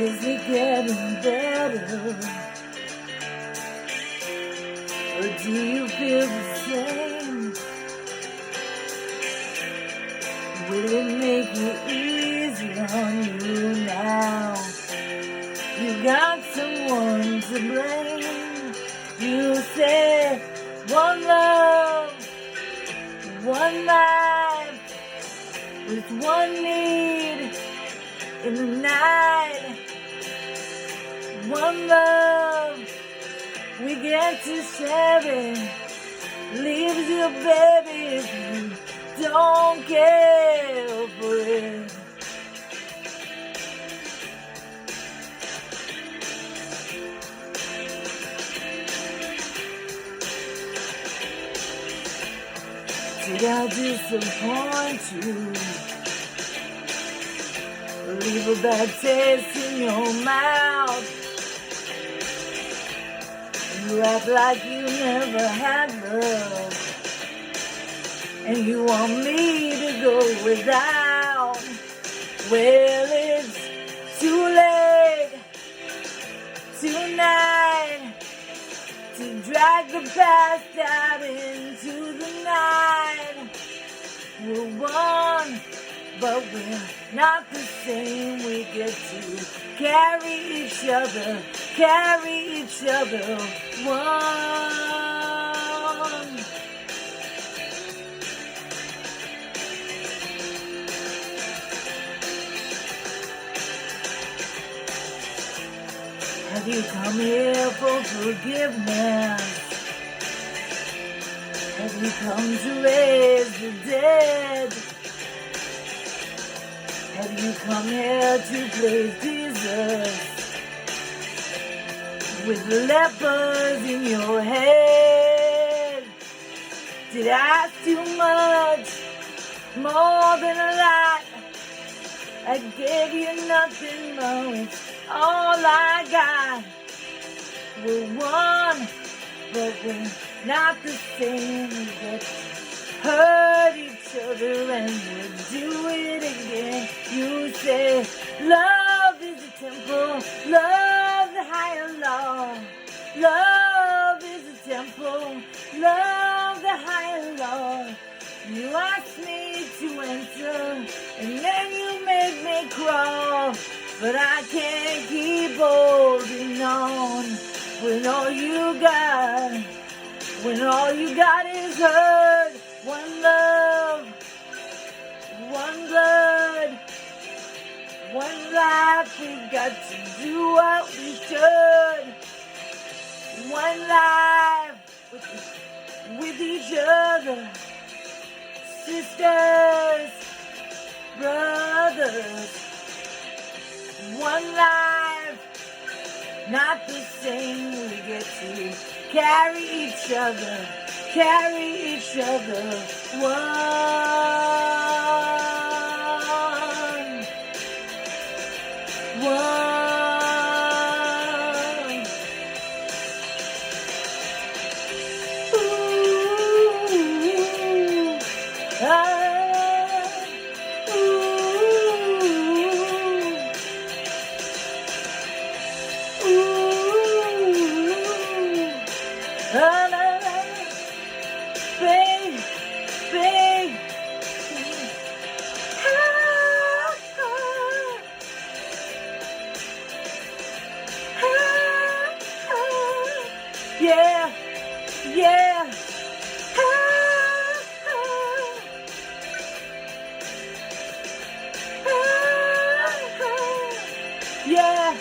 Is it getting better? Or do you feel the same? Will it make it easier on you now? You got someone to blame. You say one love, one life, with one need in the night. One love, we get to share it. Leaves you, baby, if you don't care for it. Did I disappoint you? Leave a bad taste in your mouth. You act like you never had love, and you want me to go without. Well, it's too late tonight to drag the past out into the night. We're one, but we're not the same. We get to carry each other one. Have you come here for forgiveness? Have you come to raise the dead? Have you come here to praise Jesus with lepers in your head? Did I ask too much, more than a lot? I gave you nothing, no, it's all I got. We're one, but we're not the same. We get to hurt each other and we'll do it again. You say love is a temple, love the higher law. Love is a temple, love the higher law. You ask me to enter, and then you make me crawl. But I can't keep holding on when all you got is hurt. One love, one blood, one life. We got to do what we should. One life with each other. Sisters, brothers, one life, not the same. We get to carry each other one. Big, yeah, yeah. Yeah.